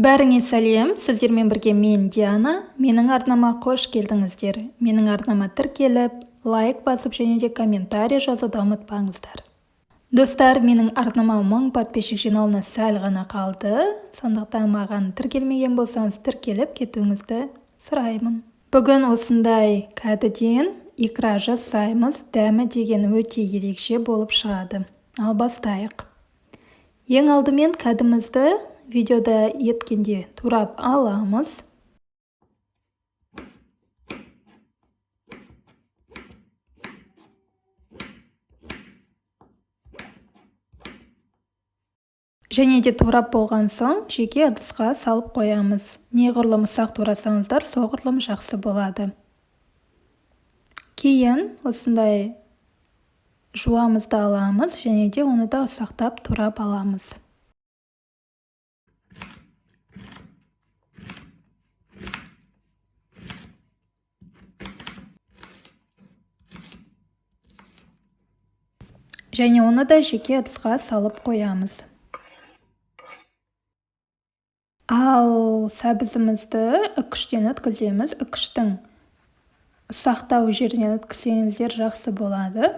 Бәріңе сәлем, сіздермен бірге мен Диана. Менің арнама қош келдіңіздер. Менің арнама тіркеліп, лайк басып және де комментарий жазуды ұмытпаңыздар. Достар, менің арнама 1000 подписчик жиналуына сәл ғана қалды. Сондықтан маған тіркелмеген болсаңыз тіркеліп кетуіңізді сұраймын. Бүгін осындай кәдеден икра жасаймыз. Дәмі деген өте ерекше болып шығады. Ал бастайық. Ең алдымен кәдімізді видеода еткенде турап аламыз. Және де турап болған соң жеке ыдысқа салып қоямыз. Неғұрлым ұсақ турасаңыздар, соғұрлым жақсы болады. Кейін осындай жуамызды аламыз және де оны да ұсақтап турап аламыз. Және оны да жеке ыдысқа салып қоямыз. Ал сәбізімізді үкіштен өткіземіз. Үкіштің ұсақтау жерінен өткізсеңіздер жақсы болады.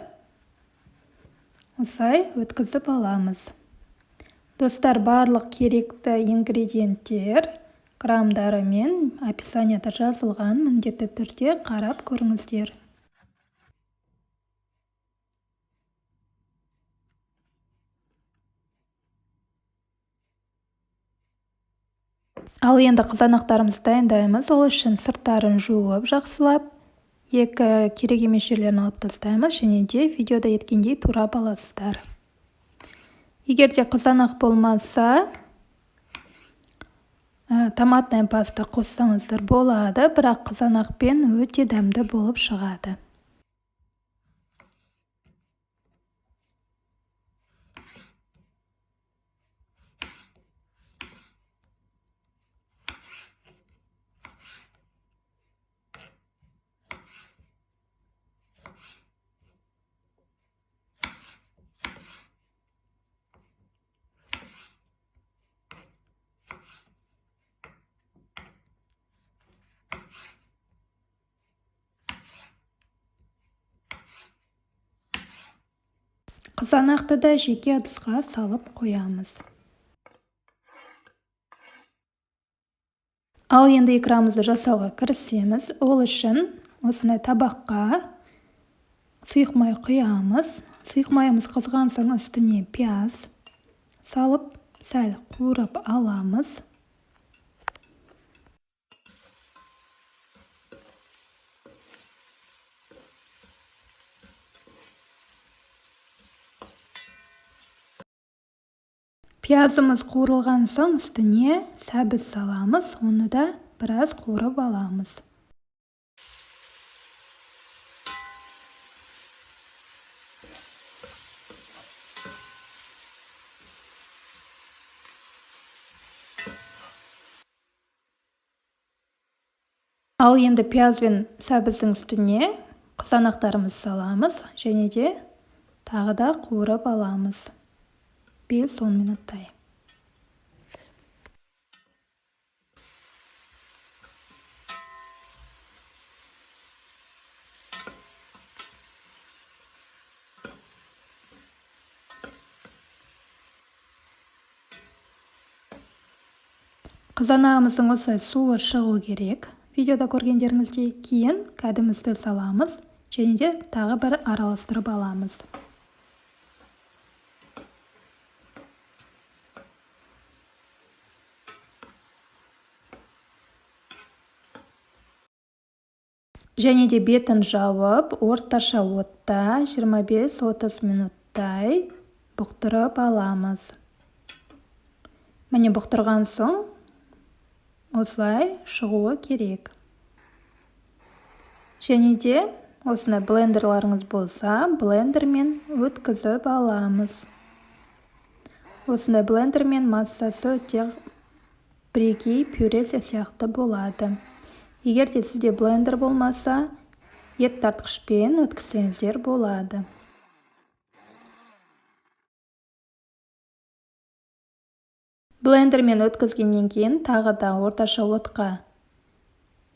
Осылай өткізіп аламыз. Достар, барлық керекті ингредиенттер грамдары мен описанияда жазылған, міндетті түрде қарап көріңіздер. Ал енді қызанақтарымызды дайындаймыз. Ол үшін сырттарын жуып, жақсылап, екі керек емес жерлерін алып тастаймыз және де видеода еткендей турап аласыздар. Егер де қызанақ болмаса, томатная паста қоссаңыздар болады, бірақ қызанақпен өте дәмді болып шығады. Қызанақты да жеке ыдысқа салып қоямыз. Ал енді икрамызды жасауға кірісеміз. Ол үшін осындай табаққа сұйық май құямыз. Сұйық майымыз қызған соң үстіне пияз салып, сәл қуырып аламыз. Пиязымыз қуырылған соң үстіне сәбіз саламыз, оны да біраз қуырып аламыз. Ал енді пияз бен сәбіздің үстіне қызанақтарымыз саламыз және де тағы да қуырып аламыз. 5-10 минуттай. Қызанағымыздың осылай суы шығу керек. Видеода көргендеріңіздей, кейін кәдімізді саламыз және де тағы бір араластырып аламыз. Және де бетін жауып, орташа отта 25-30 минуттай бұқтырып аламыз. Міне бұқтырған соң осылай шығуы керек. Және де осындай блендерларыңыз болса, блендермен өткізіп аламыз. Осындай блендермен массасы өте бірегей пюре сияқты болады. Егер де сізде блендер болмаса, ет тартқышпен өткізсеңіздер болады. Блендермен өткізгеннен кейін тағы да орташа отқа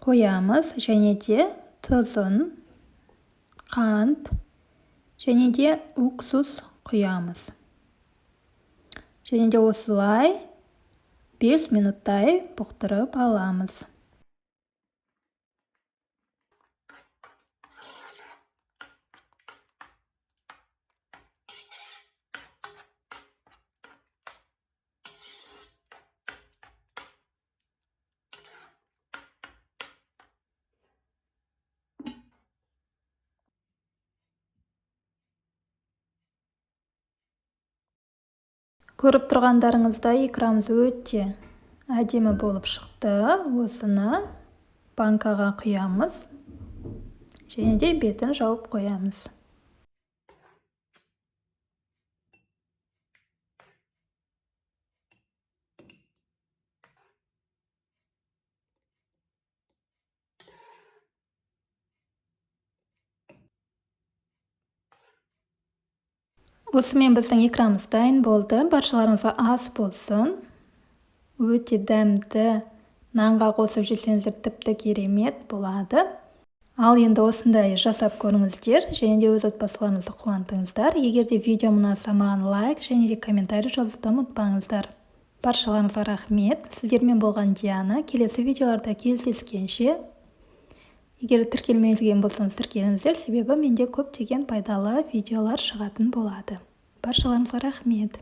қоямыз және де тұзын, қант және де уксус құямыз. Және де осылай 5 минуттай бұқтырып аламыз. Көріп тұрғандарыңыздай икрамыз өте әдемі болып шықты. Осыны банкаға құямыз және де бетін жауып қоямыз. Осымен біздің икрамыз дайын болды. Баршаларыңызға ас болсын. Өте дәмді, нанға қосып жесеңіздер тіпті керемет болады. Ал енді осындай жасап көріңіздер және де өз отбасыларыңызды қуантыңыздар. Егер де видео ұнаса маған лайк және де комментарий жазуды ұмытпаңыздар. Баршаларыңызға рахмет. Сіздермен болған Диана. Келесі видеоларда кездескенше. Егер тіркелмеген болсаңыз тіркеліңіздер, себебі менде көптеген пайдалы видеолар шығатын болады. Баршаларыңызға рахмет.